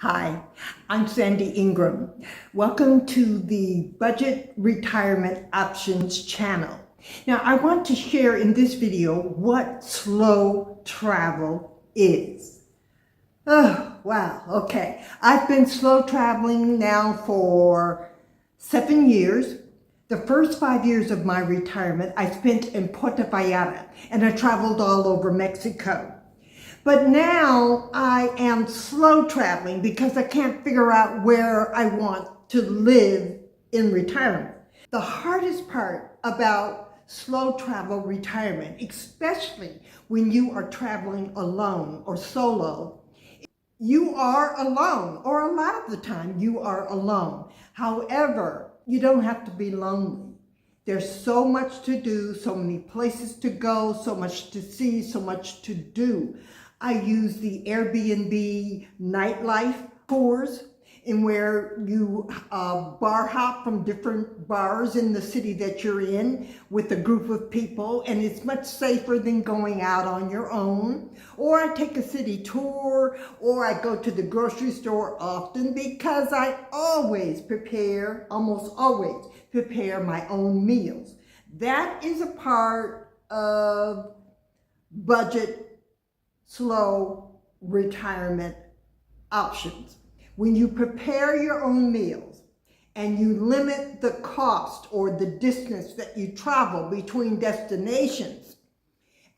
Hi, I'm Sandy Ingram. Welcome to the Budget Retirement Options channel. Now, I want to share in this video what slow travel is. Oh, wow, okay. I've been slow traveling now for 7 years. The first 5 years of my retirement, I spent in Puerto Vallarta, and I traveled all over Mexico. But now I am slow traveling because I can't figure out where I want to live in retirement. The hardest part about slow travel retirement, especially when you are traveling alone or solo, you are alone, or a lot of the time you are alone. However, you don't have to be lonely. There's so much to do, so many places to go, so much to see, so much to do. I use the Airbnb nightlife tours in where you bar hop from different bars in the city that you're in with a group of people, and it's much safer than going out on your own. Or I take a city tour, or I go to the grocery store often because I almost always prepare my own meals. That is a part of budget slow retirement options. When you prepare your own meals and you limit the cost or the distance that you travel between destinations,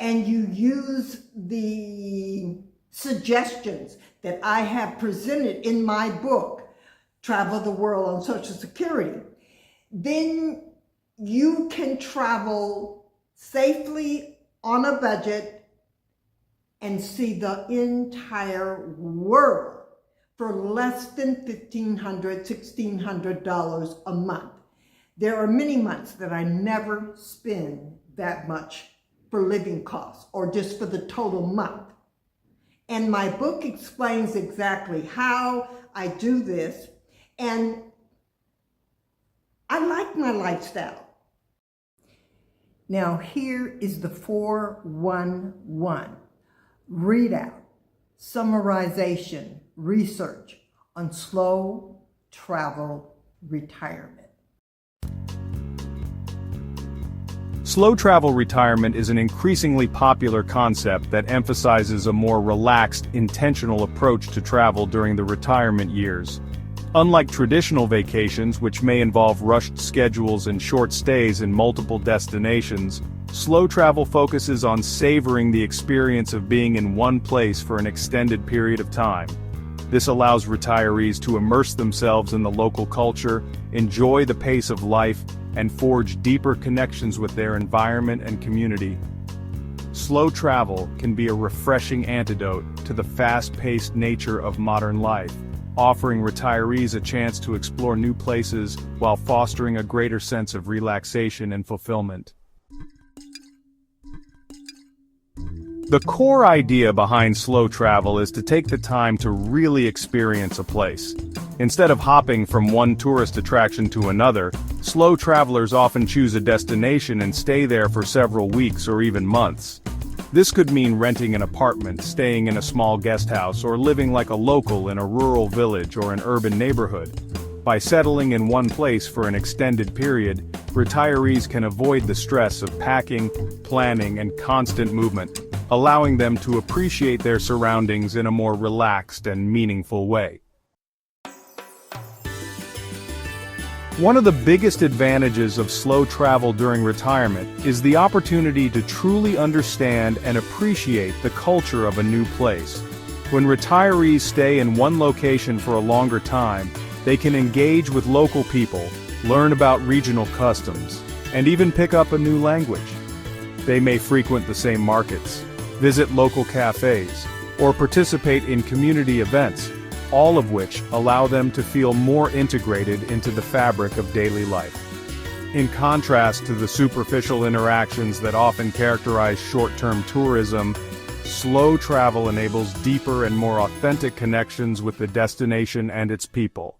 and you use the suggestions that I have presented in my book, Travel the World on Social Security, then you can travel safely on a budget and see the entire world for less than $1,500, $1,600 a month. There are many months that I never spend that much for living costs or just for the total month. And my book explains exactly how I do this, and I like my lifestyle. Now here is the 411. Readout, summarization, research on slow travel retirement. Slow travel retirement is an increasingly popular concept that emphasizes a more relaxed, intentional approach to travel during the retirement years. Unlike traditional vacations, which may involve rushed schedules and short stays in multiple destinations, slow travel focuses on savoring the experience of being in one place for an extended period of time. This allows retirees to immerse themselves in the local culture, enjoy the pace of life, and forge deeper connections with their environment and community. Slow travel can be a refreshing antidote to the fast-paced nature of modern life, offering retirees a chance to explore new places while fostering a greater sense of relaxation and fulfillment. The core idea behind slow travel is to take the time to really experience a place. Instead of hopping from one tourist attraction to another, slow travelers often choose a destination and stay there for several weeks or even months. This could mean renting an apartment, staying in a small guest house, or living like a local in a rural village or an urban neighborhood. By settling in one place for an extended period, retirees can avoid the stress of packing, planning, and constant movement, allowing them to appreciate their surroundings in a more relaxed and meaningful way. One of the biggest advantages of slow travel during retirement is the opportunity to truly understand and appreciate the culture of a new place. When retirees stay in one location for a longer time, they can engage with local people, learn about regional customs, and even pick up a new language. They may frequent the same markets, visit local cafes, or participate in community events, all of which allow them to feel more integrated into the fabric of daily life. In contrast to the superficial interactions that often characterize short-term tourism, slow travel enables deeper and more authentic connections with the destination and its people.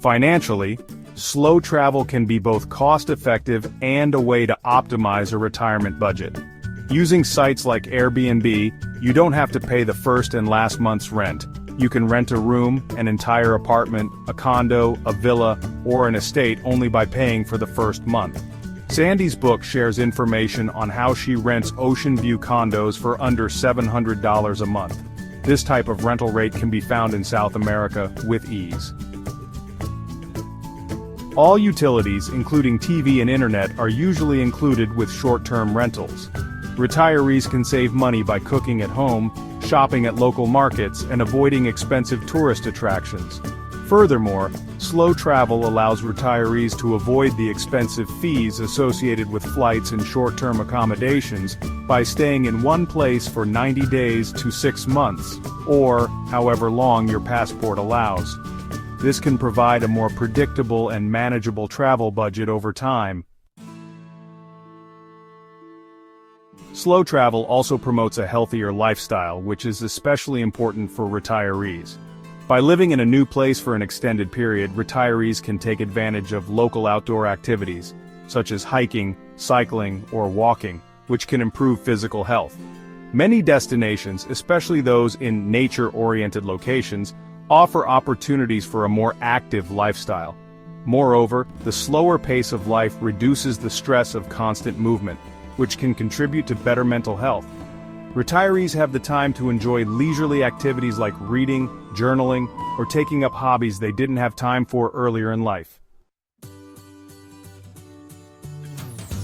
Financially, slow travel can be both cost-effective and a way to optimize a retirement budget. Using sites like Airbnb, you don't have to pay the first and last month's rent. You can rent a room, an entire apartment, a condo, a villa, or an estate only by paying for the first month. Sandy's book shares information on how she rents ocean view condos for under $700 a month. This type of rental rate can be found in South America with ease. All utilities, including TV and internet, are usually included with short-term rentals. Retirees can save money by cooking at home, shopping at local markets, and avoiding expensive tourist attractions. Furthermore, slow travel allows retirees to avoid the expensive fees associated with flights and short-term accommodations by staying in one place for 90 days to 6 months, or however long your passport allows. This can provide a more predictable and manageable travel budget over time. Slow travel also promotes a healthier lifestyle, which is especially important for retirees. By living in a new place for an extended period, retirees can take advantage of local outdoor activities, such as hiking, cycling, or walking, which can improve physical health. Many destinations, especially those in nature-oriented locations, offer opportunities for a more active lifestyle. Moreover, the slower pace of life reduces the stress of constant movement, which can contribute to better mental health. Retirees have the time to enjoy leisurely activities like reading, journaling, or taking up hobbies they didn't have time for earlier in life.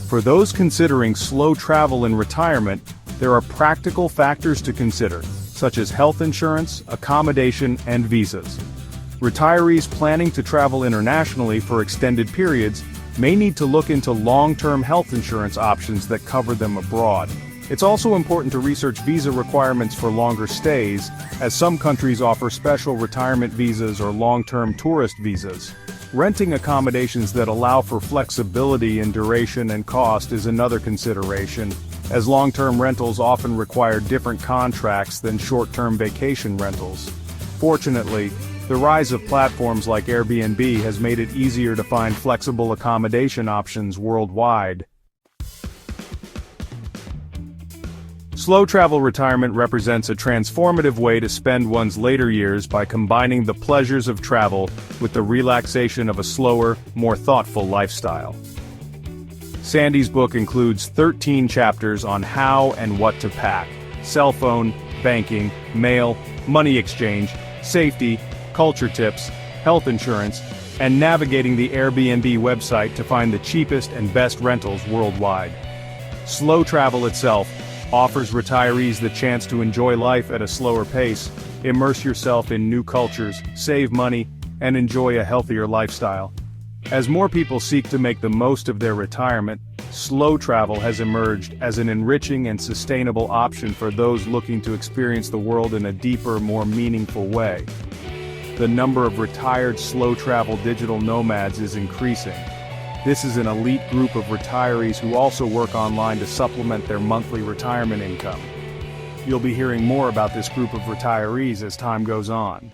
For those considering slow travel in retirement, there are practical factors to consider, such as health insurance, accommodation, and visas. Retirees planning to travel internationally for extended periods may need to look into long-term health insurance options that cover them abroad. It's also important to research visa requirements for longer stays, as some countries offer special retirement visas or long-term tourist visas. Renting accommodations that allow for flexibility in duration and cost is another consideration, as long-term rentals often require different contracts than short-term vacation rentals. Fortunately, the rise of platforms like Airbnb has made it easier to find flexible accommodation options worldwide. Slow travel retirement represents a transformative way to spend one's later years by combining the pleasures of travel with the relaxation of a slower, more thoughtful lifestyle. Sandy's book includes 13 chapters on how and what to pack: cell phone, banking, mail, money exchange, safety, culture tips, health insurance, and navigating the Airbnb website to find the cheapest and best rentals worldwide. Slow travel itself offers retirees the chance to enjoy life at a slower pace, immerse yourself in new cultures, save money, and enjoy a healthier lifestyle. As more people seek to make the most of their retirement, slow travel has emerged as an enriching and sustainable option for those looking to experience the world in a deeper, more meaningful way. The number of retired slow travel digital nomads is increasing. This is an elite group of retirees who also work online to supplement their monthly retirement income. You'll be hearing more about this group of retirees as time goes on.